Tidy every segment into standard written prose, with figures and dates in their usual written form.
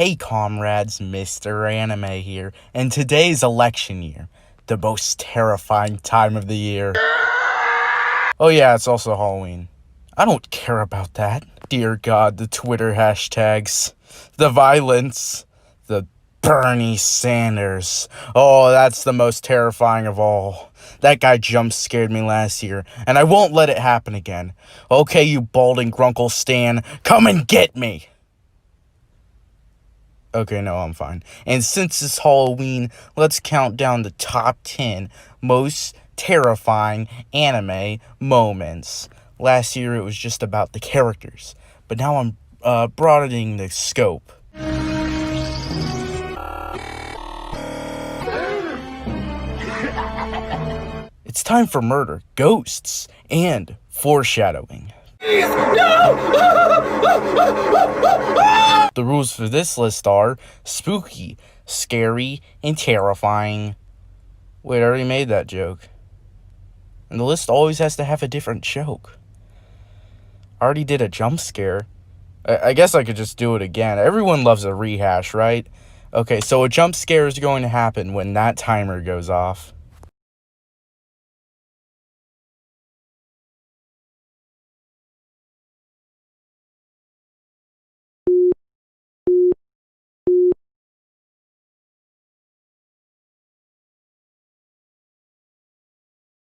Hey comrades, Mr. Anime here, and today's election year, the most terrifying time of the year. Oh yeah, it's also Halloween. I don't care about that. Dear God, the Twitter hashtags, the violence, the Bernie Sanders. Oh, that's the most terrifying of all. That guy jump scared me last year, and I won't let it happen again. Okay, you balding grunkle Stan, come and get me! Okay, no, I'm fine. And since it's Halloween, let's count down the top 10 most terrifying anime moments. Last year it was just about the characters, but now I'm broadening the scope. It's time for murder, ghosts, and foreshadowing. The rules for this list are spooky, scary, and terrifying. Wait, I already made that joke. And the list always has to have a different joke. I already did a jump scare. I guess I could just do it again. Everyone loves a rehash, right? Okay, so a jump scare is going to happen when that timer goes off.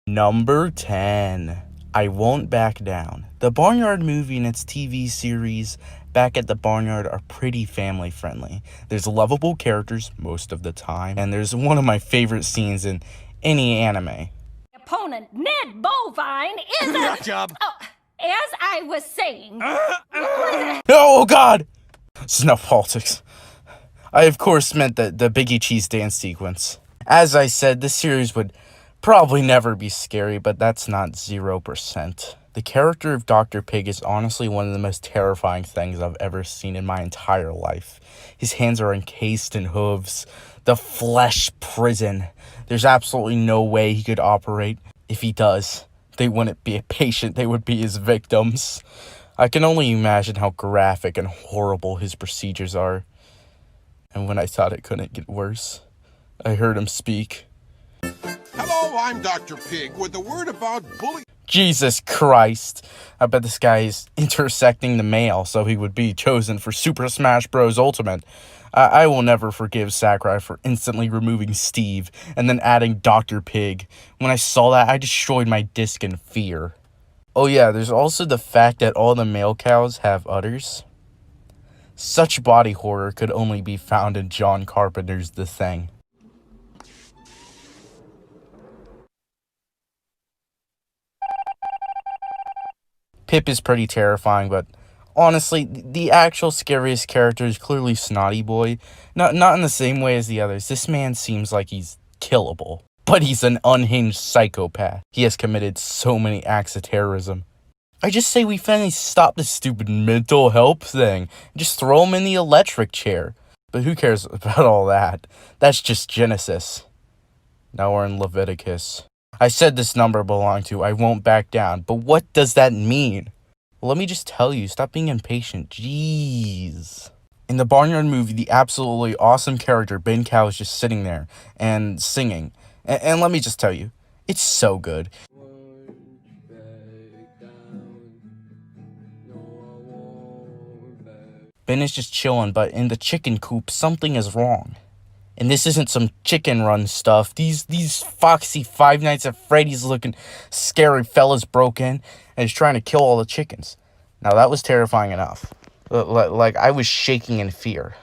Number 10. I Won't Back Down. The Barnyard movie and its TV series Back at the Barnyard are pretty family friendly. There's lovable characters most of the time, and there's one of my favorite scenes in any anime. Opponent Ned Bovine is a Nut job. Oh, as I was saying. Oh God! It's no politics. I of course meant the Biggie Cheese dance sequence. As I said, this series would probably never be scary, but that's not 0%. The character of Dr. Pig is honestly one of the most terrifying things I've ever seen in my entire life. His hands are encased in hooves, the flesh prison. There's absolutely no way he could operate. If he does, they wouldn't be a patient, they would be his victims. I can only imagine how graphic and horrible his procedures are. And when I thought it couldn't get worse, I heard him speak. Hello, I'm Dr. Pig with a word about bullying. Jesus Christ. I bet this guy is intersecting the male so he would be chosen for Super Smash Bros. Ultimate. I will never forgive Sakurai for instantly removing Steve and then adding Dr. Pig. When I saw that, I destroyed my disc in fear. Oh yeah, there's also the fact that all the male cows have udders. Such body horror could only be found in John Carpenter's The Thing. Pip is pretty terrifying, but honestly, the actual scariest character is clearly Snotty Boy. Not in the same way as the others. This man seems like he's killable, but he's an unhinged psychopath. He has committed so many acts of terrorism. I just say we finally stop this stupid mental help thing. Just throw him in the electric chair. But who cares about all that? That's just Genesis. Now we're in Leviticus. I said this number belonged to I Won't Back Down, but what does that mean? Well, let me just tell you, stop being impatient. Jeez. In the Barnyard movie, the absolutely awesome character Ben Cow is just sitting there and singing. And let me just tell you, it's so good. Ben is just chilling, but in the chicken coop, something is wrong. And this isn't some chicken run stuff. These foxy Five Nights at Freddy's looking scary fellas broke in and is trying to kill all the chickens. Now that was terrifying enough. Like I was shaking in fear.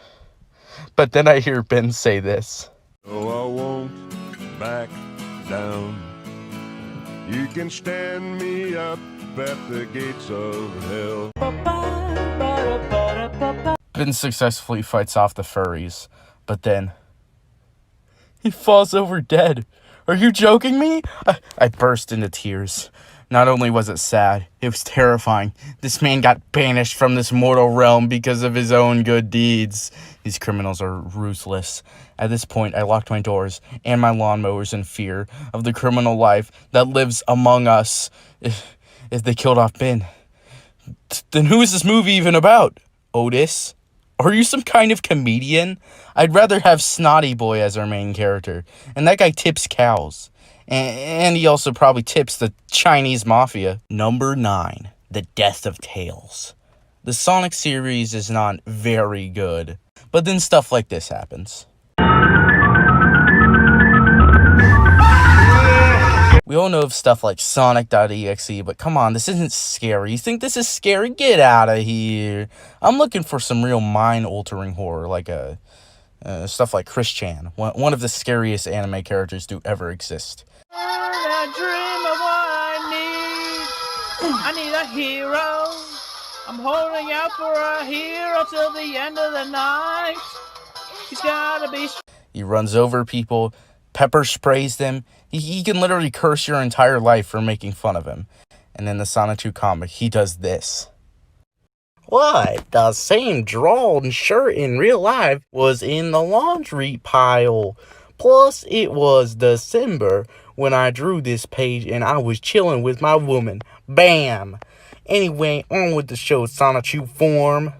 But then I hear Ben say this. Oh, I won't back down. You can stand me up at the gates of hell. Ben successfully fights off the furries, but then he falls over dead. Are you joking me? I burst into tears. Not only was it sad, it was terrifying. This man got banished from this mortal realm because of his own good deeds. These criminals are ruthless. At this point, I locked my doors and my lawnmowers in fear of the criminal life that lives among us. If they killed off Ben, then who is this movie even about? Otis? Are you some kind of comedian? I'd rather have Snotty Boy as our main character. And that guy tips cows. And he also probably tips the Chinese mafia. Number 9. The Death of Tails. The Sonic series is not very good. But then stuff like this happens. We all know of stuff like Sonic.exe, but come on, this isn't scary. You think this is scary? Get out of here. I'm looking for some real mind-altering horror, like stuff like Chris Chan, one of the scariest anime characters to ever exist. I dream of what I need a hero. I'm holding out for a hero till the end of the night. He's gotta be... He runs over people, pepper sprays them. He can literally curse your entire life for making fun of him. And in the Sonic 2 comic, he does this. What? The same drawn shirt in real life was in the laundry pile. Plus, it was December when I drew this page and I was chilling with my woman. Bam! Anyway, on with the show, Sonic 2 form.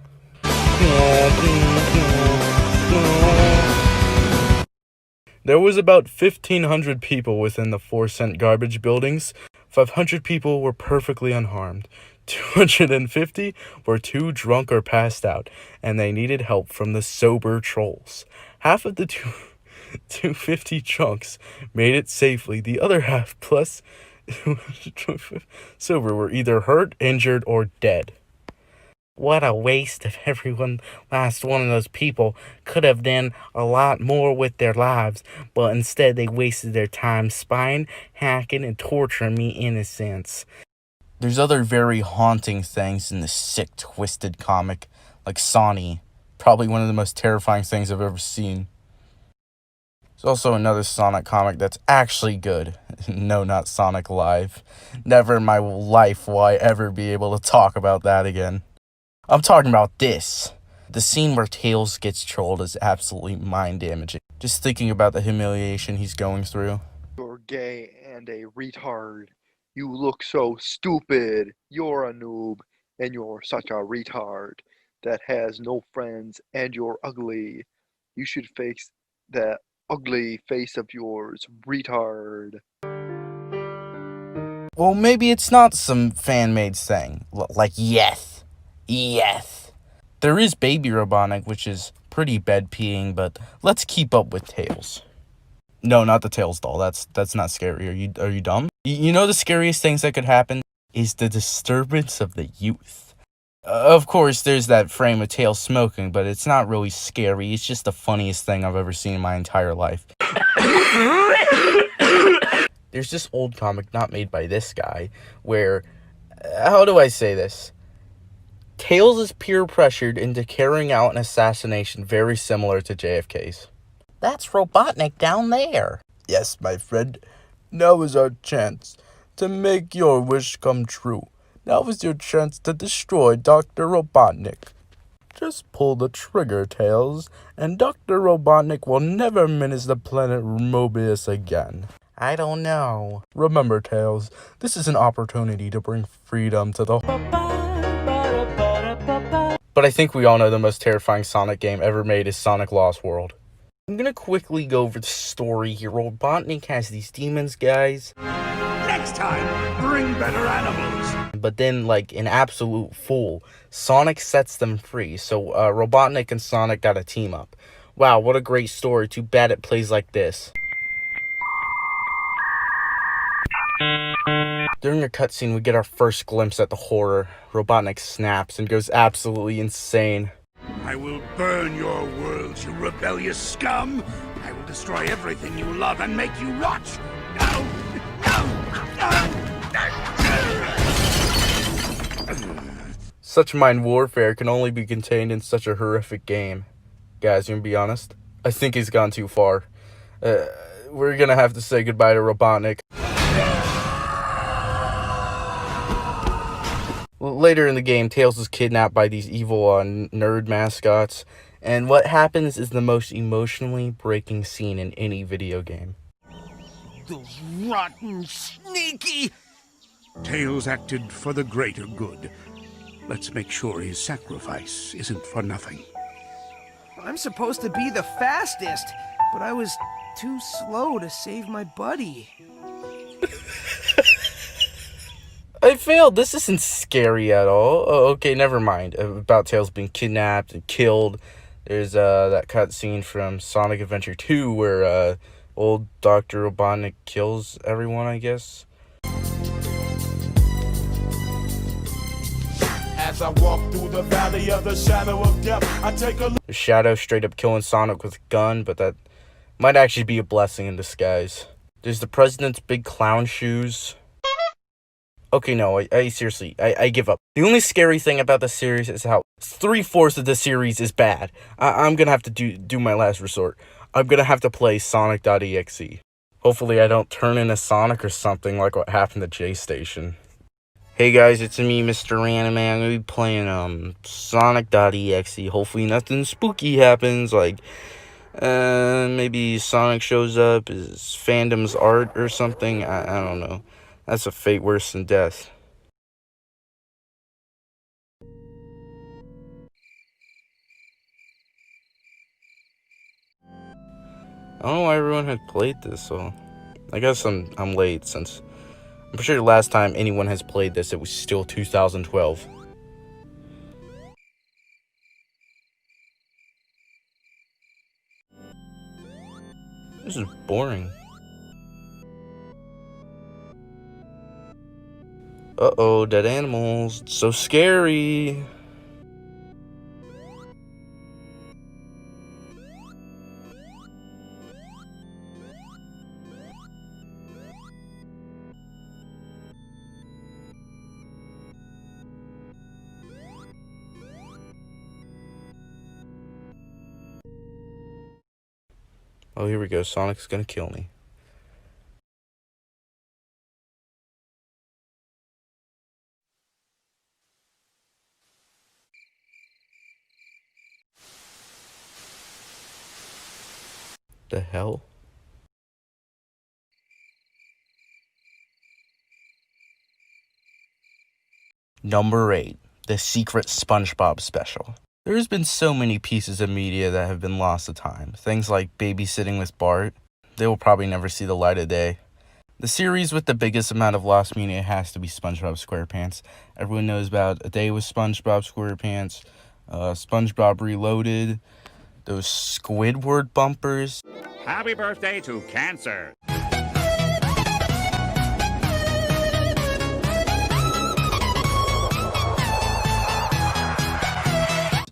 There was about 1,500 people within the 4-cent garbage buildings. 500 people were perfectly unharmed. 250 were too drunk or passed out, and they needed help from the sober trolls. Half of the 250 chunks made it safely. The other half, plus sober, were either hurt, injured, or dead. What a waste of every last one of those people. Could have done a lot more with their lives, but instead they wasted their time spying, hacking, and torturing me innocents. There's other very haunting things in this sick, twisted comic, like Sonny, probably one of the most terrifying things I've ever seen. There's also another Sonic comic that's actually good. No, not Sonic Live. Never in my life will I ever be able to talk about that again. I'm talking about this. The scene where Tails gets trolled is absolutely mind-damaging. Just thinking about the humiliation he's going through. You're gay and a retard. You look so stupid. You're a noob, and you're such a retard that has no friends, and you're ugly. You should face that ugly face of yours, retard. Well, maybe it's not some fan-made thing, like Yeth. Yes. There is Baby Robotnik, which is pretty bed-peeing, but let's keep up with Tails. No, not the Tails doll. That's not scary. Are you dumb? You know the scariest things that could happen is the disturbance of the youth. Of course, there's that frame of Tails smoking, but it's not really scary. It's just the funniest thing I've ever seen in my entire life. There's this old comic, not made by this guy, where... how do I say this? Tails is peer-pressured into carrying out an assassination very similar to JFK's. That's Robotnik down there. Yes, my friend. Now is our chance to make your wish come true. Now is your chance to destroy Dr. Robotnik. Just pull the trigger, Tails, and Dr. Robotnik will never menace the planet Mobius again. I don't know. Remember, Tails, this is an opportunity to bring freedom to the... But I think we all know the most terrifying Sonic game ever made is Sonic Lost World. I'm gonna quickly go over the story here. Robotnik has these demons, guys. Next time, bring better animals. But then, like an absolute fool, Sonic sets them free. So Robotnik and Sonic gotta team up. Wow, what a great story. Too bad it plays like this. During a cutscene, we get our first glimpse at the horror. Robotnik snaps and goes absolutely insane. I will burn your world, you rebellious scum. I will destroy everything you love and make you watch. No! Such mind warfare can only be contained in such a horrific game. Guys, you gonna be honest? I think he's gone too far. We're gonna have to say goodbye to Robotnik. Later in the game, Tails is kidnapped by these evil nerd mascots, and what happens is the most emotionally breaking scene in any video game. Those rotten, sneaky... Tails acted for the greater good. Let's make sure his sacrifice isn't for nothing. I'm supposed to be the fastest, but I was too slow to save my buddy. I failed. This isn't scary at all. Oh, okay, never mind. About Tails being kidnapped and killed. There's that cutscene from Sonic Adventure 2 where old Dr. Robotnik kills everyone, I guess. As I walk through the valley of the shadow of death, I take a look. Shadow straight up killing Sonic with a gun, but that might actually be a blessing in disguise. There's the president's big clown shoes. Okay, no, I seriously, I give up. The only scary thing about the series is how 3/4 of the series is bad. I'm gonna have to do my last resort. I'm gonna have to play Sonic.exe. Hopefully I don't turn into Sonic or something like what happened to J-Station. Hey guys, it's me, Mr. Anime. I'm gonna be playing Sonic.exe. Hopefully nothing spooky happens, like maybe Sonic shows up, his fandom's art or something. I don't know. That's a fate worse than death. I don't know why everyone had played this, so I guess I'm late since I'm pretty sure the last time anyone has played this it was still 2012. This is boring. Uh-oh, dead animals. It's so scary. Oh, here we go. Sonic's gonna kill me. The hell? Number 8. The Secret SpongeBob Special. There's been so many pieces of media that have been lost to time. Things like Babysitting with Bart. They will probably never see the light of day. The series with the biggest amount of lost media has to be SpongeBob SquarePants. Everyone knows about A Day with SpongeBob SquarePants, SpongeBob Reloaded, those Squidward bumpers. Happy birthday to cancer.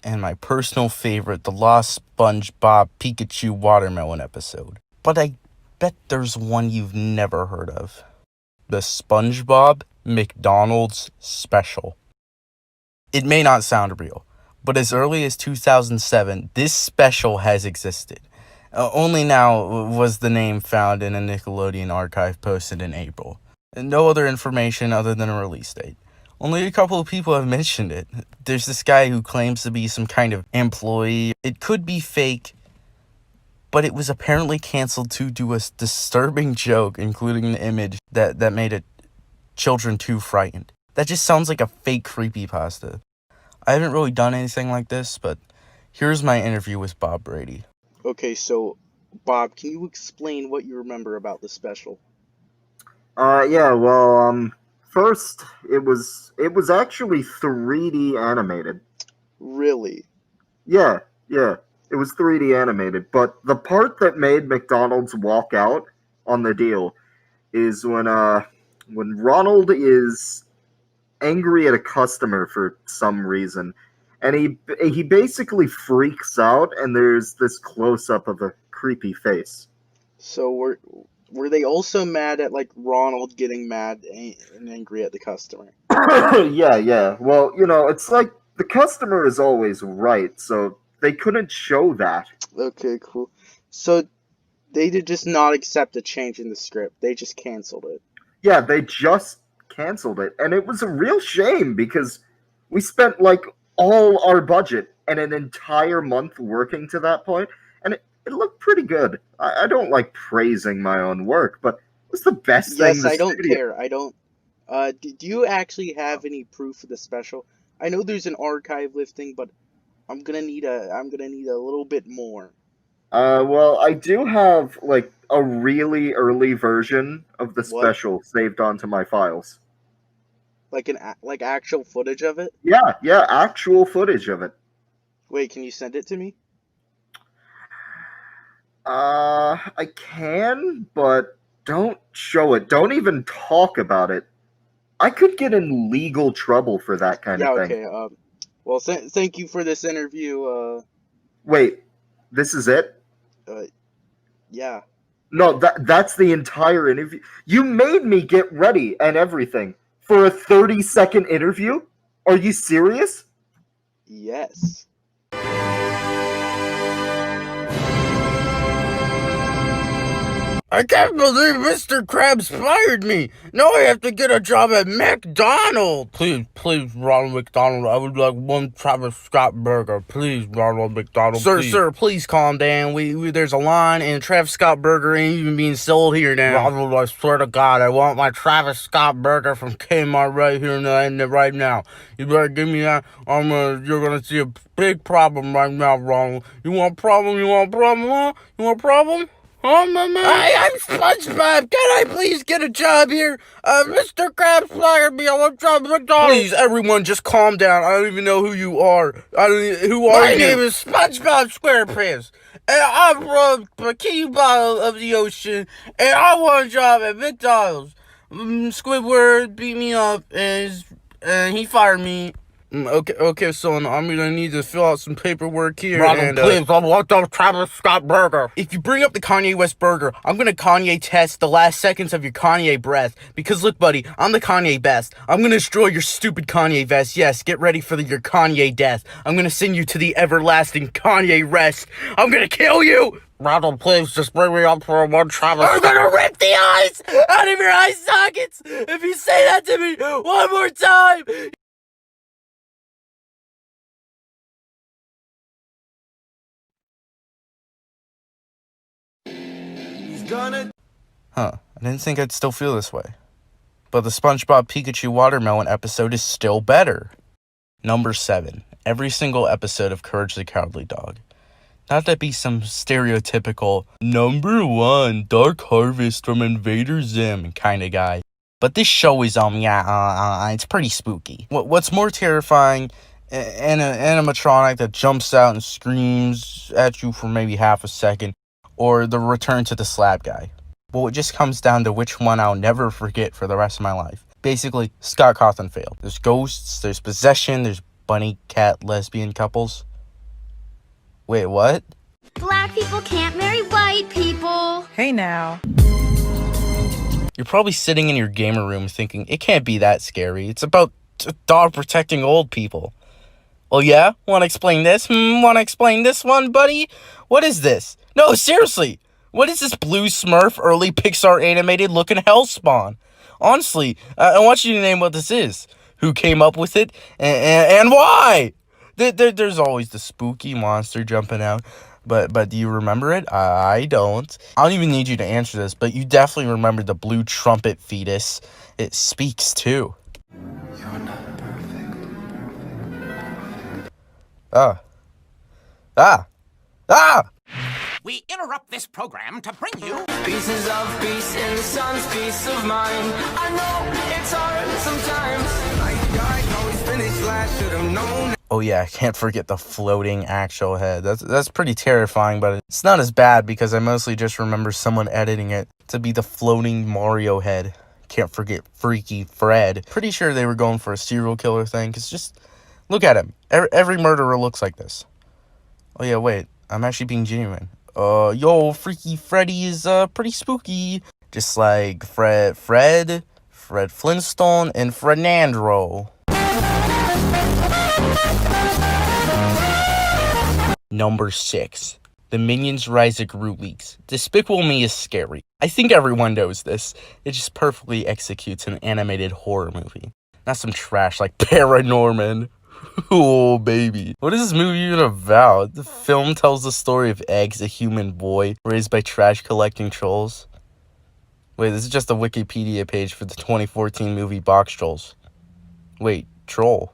And my personal favorite, the Lost SpongeBob Pikachu Watermelon episode. But I bet there's one you've never heard of. The SpongeBob McDonald's Special. It may not sound real, but as early as 2007, this special has existed. Only now was the name found in a Nickelodeon archive posted in April. And no other information other than a release date. Only a couple of people have mentioned it. There's this guy who claims to be some kind of employee. It could be fake, but it was apparently canceled due to a disturbing joke, including the image that made it children too frightened. That just sounds like a fake creepypasta. I haven't really done anything like this, but here's my interview with Bob Brady. Okay, so, Bob, can you explain what you remember about the special? First, it was actually 3D animated. Really? Yeah, it was 3D animated, but the part that made McDonald's walk out on the deal is when Ronald is angry at a customer for some reason, and he basically freaks out, and there's this close-up of a creepy face. So were they also mad at, like, Ronald getting mad and angry at the customer? Yeah. Well, it's like the customer is always right, so they couldn't show that. Okay, cool. So they did just not accept a change in the script. They just canceled it. Yeah, they just canceled it, and it was a real shame because we spent, like, all our budget and an entire month working to that point, and it looked pretty good. I don't like praising my own work, but it was the best thing. Yes, I don't care. I don't. Do you actually have any proof of the special? I know there's an archive listing, but I'm gonna need a little bit more. Well, I do have like a really early version of the special saved onto my files. Like actual footage of it? Yeah, actual footage of it. Wait, can you send it to me? I can, but don't show it. Don't even talk about it. I could get in legal trouble for that kind of thing. Okay. Well, thank you for this interview. Wait, this is it? Yeah. No, that's the entire interview. You made me get ready and everything for a 30-second interview? Are you serious? Yes. I can't believe Mr. Krabs fired me. Now I have to get a job at McDonald's. Please, Ronald McDonald. I would like one Travis Scott burger. Please, Ronald McDonald. Sir, please calm down. We there's a line, and Travis Scott burger ain't even being sold here now. Ronald, I swear to God, I want my Travis Scott burger from Kmart right here right now. You better give me that. You're gonna see a big problem right now, Ronald. You want a problem? You want a problem? Huh? You want a problem? Oh, Mama. I'm SpongeBob. Can I please get a job here? Mr. Krabs fired me. I want a job at McDonald's. Please, everyone, just calm down. I don't even know who you are. Who are you? My name is SpongeBob SquarePants, and I'm from Bikini Bottom of the Ocean, and I want a job at McDonald's. Squidward beat me up, and he fired me. Okay, son, I'm gonna need to fill out some paperwork here. Ronald, please, I want the Travis Scott burger. If you bring up the Kanye West burger, I'm gonna Kanye test the last seconds of your Kanye breath. Because look, buddy, I'm the Kanye best. I'm gonna destroy your stupid Kanye vest. Yes, get ready for your Kanye death. I'm gonna send you to the everlasting Kanye rest. I'm gonna kill you! Ronald, please, just bring me up for one Travis. I'm gonna rip the eyes out of your eye sockets if you say that to me one more time! Huh, I didn't think I'd still feel this way. But the SpongeBob Pikachu Watermelon episode is still better. Number 7. Every single episode of Courage the Cowardly Dog. Not to be some stereotypical number 1 Dark Harvest from Invader Zim kind of guy. But this show is, it's pretty spooky. What's more terrifying, an animatronic that jumps out and screams at you for maybe half a second, or the return to the slab guy? Well, it just comes down to which one I'll never forget for the rest of my life. Basically, Scott Cawthon failed. There's ghosts, there's possession, there's bunny cat lesbian couples. Wait, what? Black people can't marry white people. Hey now. You're probably sitting in your gamer room thinking, it can't be that scary. It's about a dog protecting old people. Oh yeah? Wanna explain this? Wanna explain this one, buddy? What is this? No, seriously! What is this blue Smurf early Pixar animated looking hellspawn? Honestly, I want you to name what this is. Who came up with it? And why? There's always the spooky monster jumping out. But do you remember it? I don't. I don't even need you to answer this, but you definitely remember the blue trumpet fetus. It speaks too. You're not perfect. We interrupt this program to bring you pieces of peace in the sun's peace of mind. I know it's hard sometimes. I always finish last, should have known. Oh yeah, I can't forget the floating actual head. That's pretty terrifying, but it's not as bad because I mostly just remember someone editing it to be the floating Mario head. Can't forget Freaky Fred. Pretty sure they were going for a serial killer thing, because just look at him. Every murderer looks like this. Oh yeah, wait, I'm actually being genuine. Yo, Freaky Freddy is pretty spooky. Just like Fred Flintstone, and Fernandro. Number 6. The Minions Rise of Gru leaks. Despicable Me is scary. I think everyone knows this. It just perfectly executes an animated horror movie. Not some trash like Paranorman. Oh, baby. What is this movie even about? The film tells the story of Eggs, a human boy raised by trash-collecting trolls. Wait, this is just a Wikipedia page for the 2014 movie Box Trolls. Wait, troll.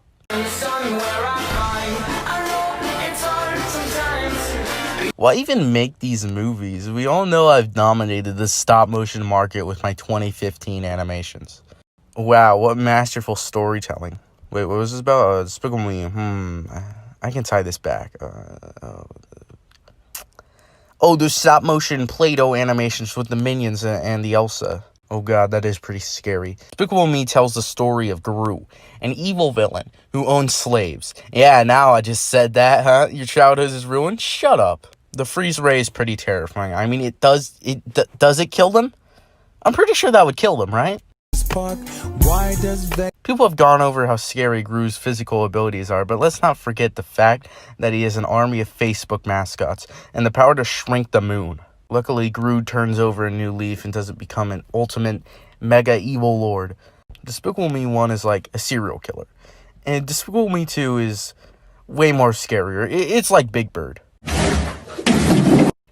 Why even make these movies? We all know I've dominated the stop-motion market with my 2015 animations. Wow, what masterful storytelling. Wait, what was this about? Despicable Me. I can tie this back. Oh, those stop-motion Play-Doh animations with the Minions and the Elsa. Oh god, that is pretty scary. Despicable Me tells the story of Gru, an evil villain who owns slaves. Yeah, now I just said that, huh? Your childhood is ruined? Shut up. The freeze ray is pretty terrifying. I mean, does it kill them? I'm pretty sure that would kill them, right? People have gone over how scary Gru's physical abilities are, but let's not forget the fact that he has an army of Facebook mascots and the power to shrink the moon. Luckily, Gru turns over a new leaf and doesn't become an ultimate mega evil lord. Despicable Me 1 is like a serial killer, and Despicable Me 2 is way more scarier. It's like Big Bird.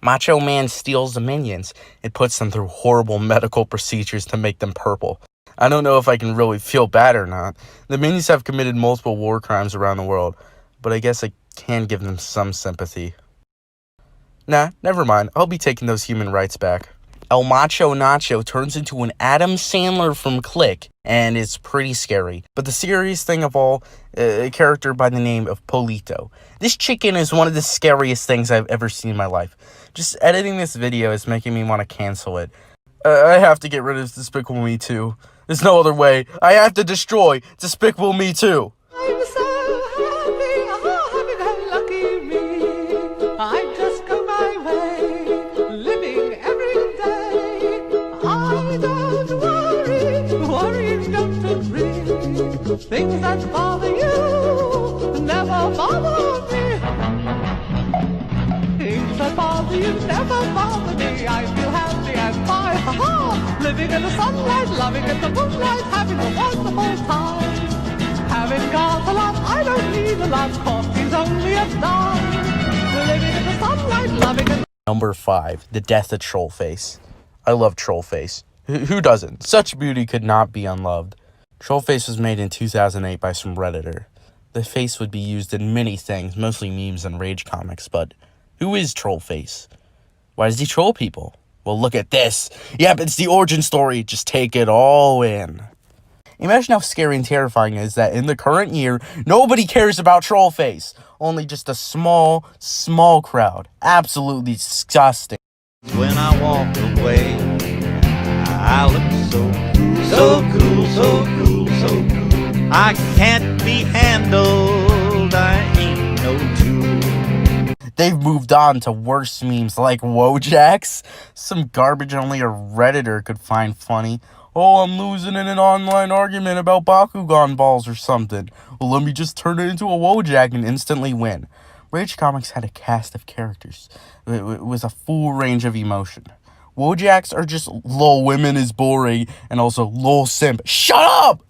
Macho Man steals the Minions and puts them through horrible medical procedures to make them purple. I don't know if I can really feel bad or not. The Minions have committed multiple war crimes around the world, but I guess I can give them some sympathy. Nah, never mind. I'll be taking those human rights back. El Macho Nacho turns into an Adam Sandler from Click, and it's pretty scary. But the scariest thing of all, a character by the name of Polito. This chicken is one of the scariest things I've ever seen in my life. Just editing this video is making me want to cancel it. I have to get rid of Despicable Me 2. There's no other way. I have to destroy Despicable Me 2. I'm so happy, lucky me. I just go my way, living every day. I don't worry don't agree. Things that bother you never bother me. Things that bother you never bother me. I feel happy and fine, living in the sunlight, loving in the moonlight, having a wonderful time. Having got a lot, I don't need a lot, coffee's only a dime. Living in the sunlight, loving in... Number 5, The Death of Trollface. I love Trollface. Who doesn't? Such beauty could not be unloved. Trollface was made in 2008 by some Redditor. The face would be used in many things, mostly memes and rage comics, but who is Trollface? Why does he troll people? Well, look at this. Yep, it's the origin story. Just take it all in. Imagine how scary and terrifying it is that in the current year, nobody cares about Trollface. Only just a small crowd. Absolutely disgusting. When I walk away, I look so cool. I can't be handled, I ain't no tool. They've moved on to worse memes like Wojaks. Some garbage only a Redditor could find funny. Oh, I'm losing in an online argument about Bakugan balls or something. Well, let me just turn it into a Wojak and instantly win. Rage Comics had a cast of characters. It was a full range of emotion. Wojaks are just lol women is boring and also lol simp. Shut up!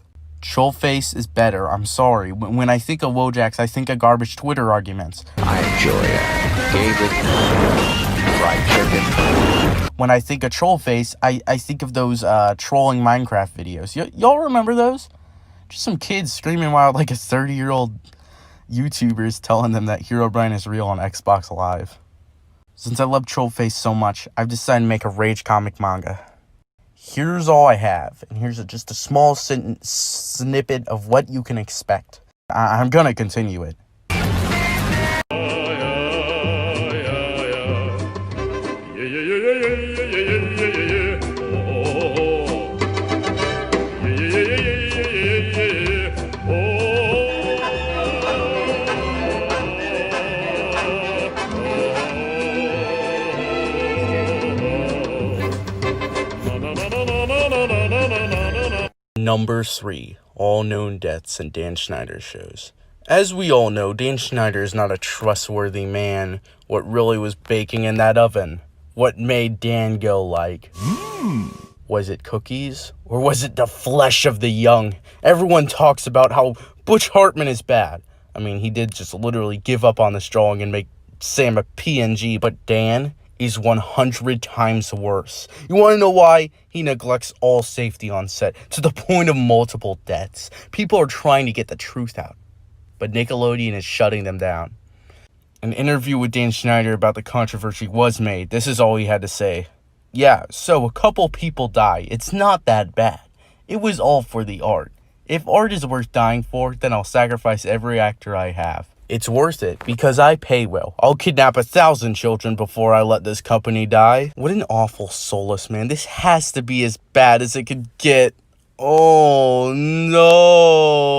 Trollface is better, I'm sorry. When I think of Wojaks, I think of garbage Twitter arguments. I enjoy fried chicken. When I think of Trollface, I think of those trolling Minecraft videos. Y'all remember those? Just some kids screaming while like a 30-year-old YouTuber is telling them that Herobrine is real on Xbox Live. Since I love Trollface so much, I've decided to make a Rage comic manga. Here's all I have, and here's just a small snippet of what you can expect. I'm gonna continue it. Number 3, all known deaths in Dan Schneider shows. As we all know, Dan Schneider is not a trustworthy man. What really was baking in that oven? What made Dan go like, Was it cookies? Or was it the flesh of the young? Everyone talks about how Butch Hartman is bad. I mean, he did just literally give up on this drawing and make Sam a PNG, but Dan is 100 times worse. You want to know why? He neglects all safety on set, to the point of multiple deaths. People are trying to get the truth out, but Nickelodeon is shutting them down. An interview with Dan Schneider about the controversy was made. This is all he had to say. Yeah, so a couple people die. It's not that bad. It was all for the art. If art is worth dying for, then I'll sacrifice every actor I have. It's worth it because I pay well. I'll kidnap 1,000 children before I let this company die. What an awful soulless man. This has to be as bad as it could get. Oh no.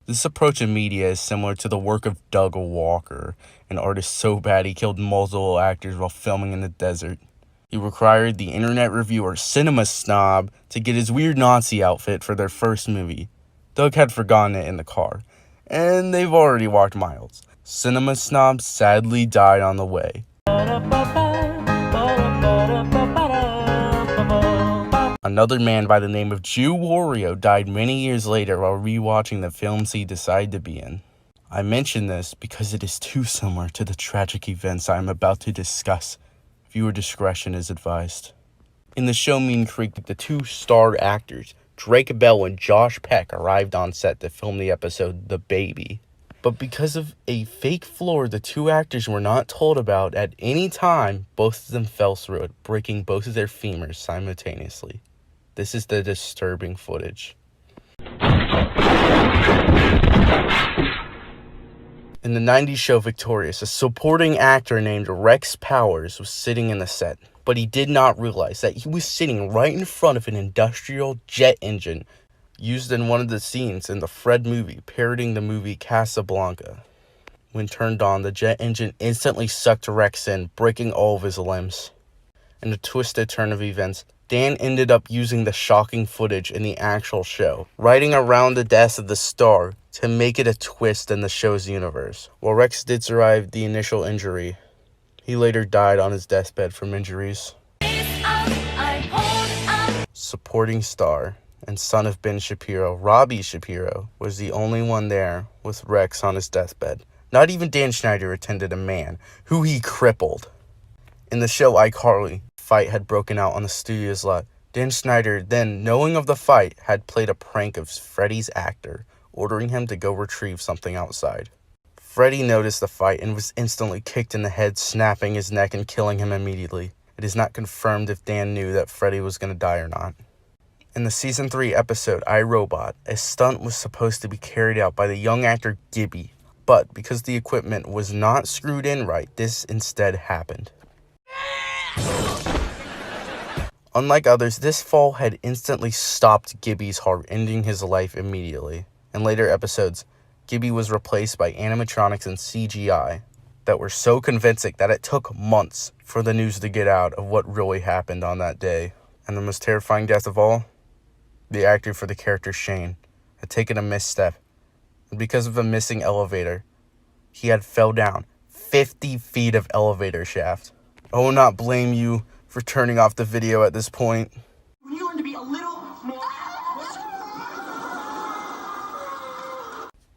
This approach in media is similar to the work of Doug Walker, an artist so bad he killed multiple actors while filming in the desert. He required the internet reviewer Cinema Snob to get his weird Nazi outfit for their first movie. Doug had forgotten it in the car, and they've already walked miles. Cinema Snob sadly died on the way. Another man by the name of Jew Wario died many years later while rewatching the films he decided to be in. I mention this because it is too similar to the tragic events I am about to discuss. Viewer discretion is advised. In the show Mean Creek, the two star actors, Drake Bell and Josh Peck, arrived on set to film the episode The Baby. But because of a fake floor the two actors were not told about at any time, both of them fell through it, breaking both of their femurs simultaneously. This is the disturbing footage. In the 90s show Victorious, a supporting actor named Rex Powers was sitting in the set, but he did not realize that he was sitting right in front of an industrial jet engine used in one of the scenes in the Fred movie, parodying the movie Casablanca. When turned on, the jet engine instantly sucked Rex in, breaking all of his limbs. In a twisted turn of events, Dan ended up using the shocking footage in the actual show, riding around the death of the star to make it a twist in the show's universe. While Rex did survive the initial injury, he later died on his deathbed from injuries. Supporting star and son of Ben Shapiro, Robbie Shapiro, was the only one there with Rex on his deathbed. Not even Dan Schneider attended a man who he crippled. In the show iCarly, fight had broken out on the studio's lot. Dan Schneider, then knowing of the fight, had played a prank of Freddy's actor, ordering him to go retrieve something outside. Freddy noticed the fight and was instantly kicked in the head, snapping his neck and killing him immediately. It is not confirmed if Dan knew that Freddy was going to die or not. In the season 3 episode iRobot, a stunt was supposed to be carried out by the young actor Gibby, but because the equipment was not screwed in right, this instead happened. Unlike others, this fall had instantly stopped Gibby's heart, ending his life immediately. In later episodes, Gibby was replaced by animatronics and CGI that were so convincing that it took months for the news to get out of what really happened on that day. And the most terrifying death of all? The actor for the character Shane had taken a misstep, and because of a missing elevator, he had fell down 50 feet of elevator shaft. I will not blame you for turning off the video at this point. When you learn to be a little more...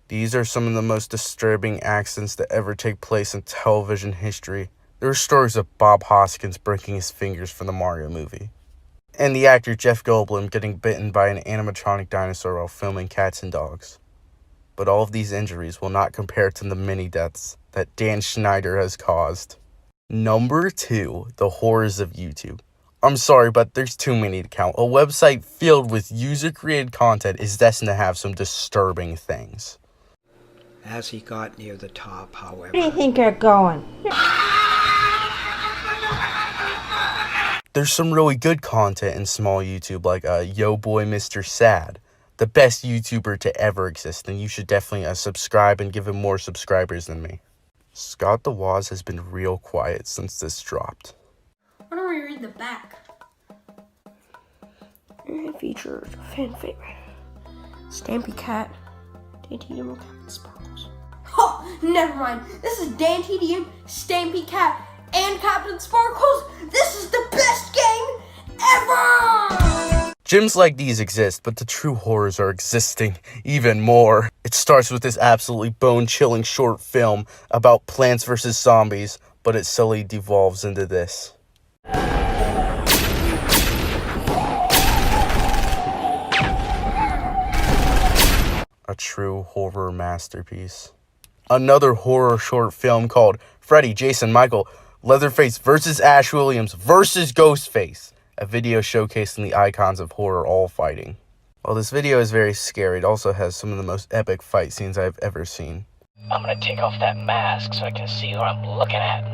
These are some of the most disturbing accidents that ever take place in television history. There are stories of Bob Hoskins breaking his fingers from the Mario movie, and the actor Jeff Goldblum getting bitten by an animatronic dinosaur while filming Cats and Dogs. But all of these injuries will not compare to the many deaths that Dan Schneider has caused. Number 2, the horrors of YouTube. I'm sorry, but there's too many to count. A website filled with user-created content is destined to have some disturbing things. As he got near the top, however... Where do you think you're going? There's some really good content in small YouTube, like Yo Boy Mr. Sad, the best YouTuber to ever exist, and you should definitely subscribe and give him more subscribers than me. Scott the Woz has been real quiet since this dropped. Why don't we read the back? Features a fan favorite. Stampy Cat, Dan TDM, Captain Sparkles. Oh, never mind. This is Dan TDM, Stampy Cat, and Captain Sparkles. This is the best game ever! Gyms like these exist, but the true horrors are existing even more. It starts with this absolutely bone-chilling short film about Plants vs. Zombies, but it slowly devolves into this. A true horror masterpiece. another horror short film called Freddy, Jason, Michael, Leatherface versus Ash Williams versus Ghostface, a video showcasing the icons of horror all fighting. While this video is very scary, it also has some of the most epic fight scenes I've ever seen. I'm gonna take off that mask so I can see who I'm looking at.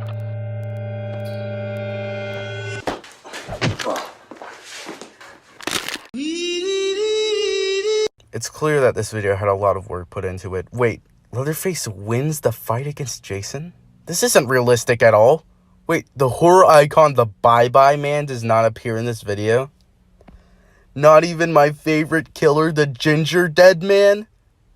It's clear that this video had a lot of work put into it. Wait, Leatherface wins the fight against Jason? This isn't realistic at all. Wait, the horror icon, the Bye Bye Man, does not appear in this video? Not even my favorite killer, the Ginger Dead Man?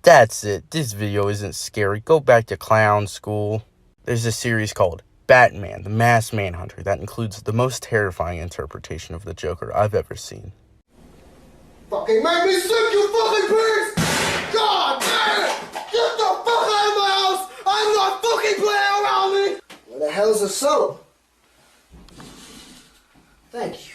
That's it. This video isn't scary. Go back to clown school. There's a series called Batman, the Masked Manhunter that includes the most terrifying interpretation of the Joker I've ever seen. Fucking make me sick, you fucking pigs! God damn it! Get the fuck out of my house! I'm not fucking playing around me! Where the hell's the soap? Thank you.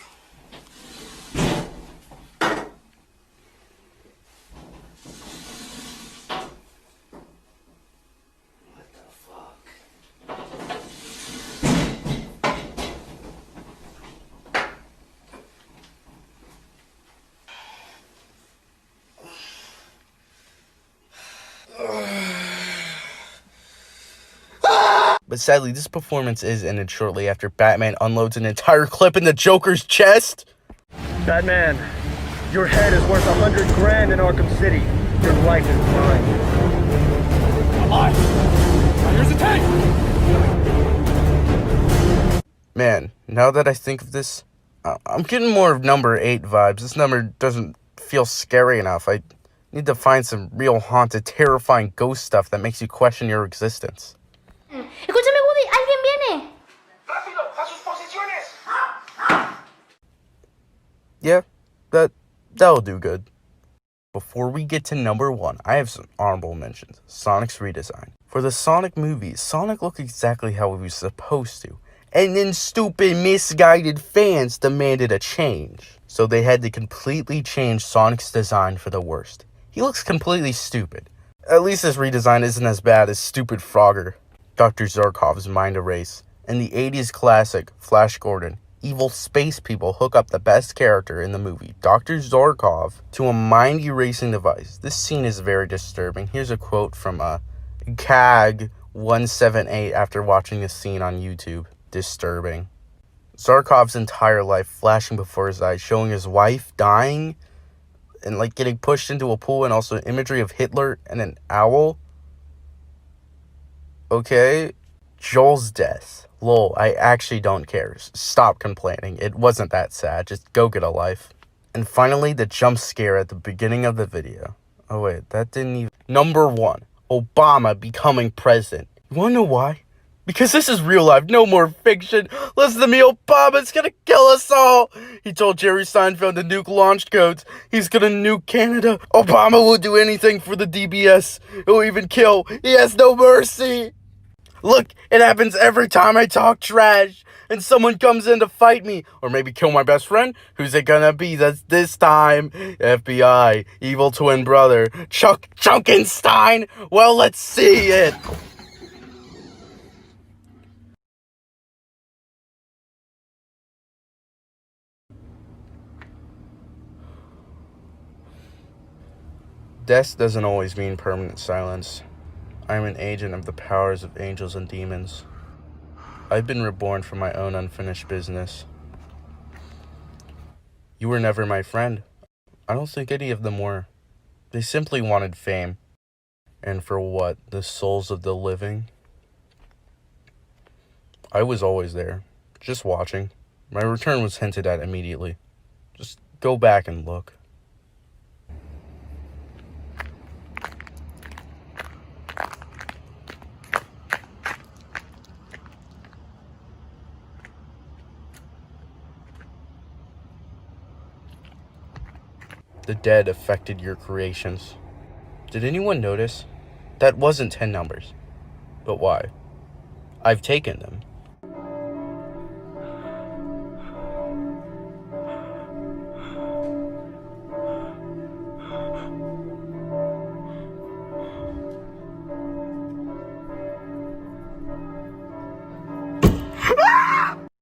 But sadly, this performance is ended shortly after Batman unloads an entire clip in the Joker's chest. Batman, your head is worth $100 grand in Arkham City. Your life is mine. Alive! Here's the tank! Man, now that I think of this, I'm getting more of number 8 vibes. This number doesn't feel scary enough. I need to find some real haunted, terrifying ghost stuff that makes you question your existence. Escúchame, Woody, alguien viene. ¡Rápido, a sus posiciones! Yeah, that'll do good. Before we get to number 1, I have some honorable mentions. Sonic's redesign. For the Sonic movies, Sonic looked exactly how he was supposed to. And then stupid, misguided fans demanded a change. So they had to completely change Sonic's design for the worst. He looks completely stupid. At least this redesign isn't as bad as Stupid Frogger, Dr. Zarkov's Mind Erase, and the 80s classic, Flash Gordon. Evil space people hook up the best character in the movie, Dr. Zarkov, to a mind-erasing device. This scene is very disturbing. Here's a quote from CAG178 after watching this scene on YouTube. Disturbing. Zarkov's entire life flashing before his eyes, showing his wife dying and like getting pushed into a pool, and also imagery of Hitler and an owl. Okay. Joel's death. Lol, I actually don't care. Stop complaining. It wasn't that sad. Just go get a life. And finally, the jump scare at the beginning of the video. Oh wait, that didn't even... Number 1. Obama becoming president. You wanna know why? Because this is real life, no more fiction. Listen to me, Obama's gonna kill us all. He told Jerry Seinfeld to nuke launch codes. He's gonna nuke Canada. Obama will do anything for the DBS. He'll even kill. He has no mercy. Look, it happens every time I talk trash and someone comes in to fight me or maybe kill my best friend. Who's it gonna be this time? FBI, evil twin brother, Chuck Junkenstein. Well, let's see it. Death doesn't always mean permanent silence. I am an agent of the powers of angels and demons. I've been reborn from my own unfinished business. You were never my friend. I don't think any of them were. They simply wanted fame. And for what? The souls of the living? I was always there, just watching. My return was hinted at immediately. Just go back and look. The dead affected your creations. Did anyone notice? That wasn't 10 numbers. But why? I've taken them.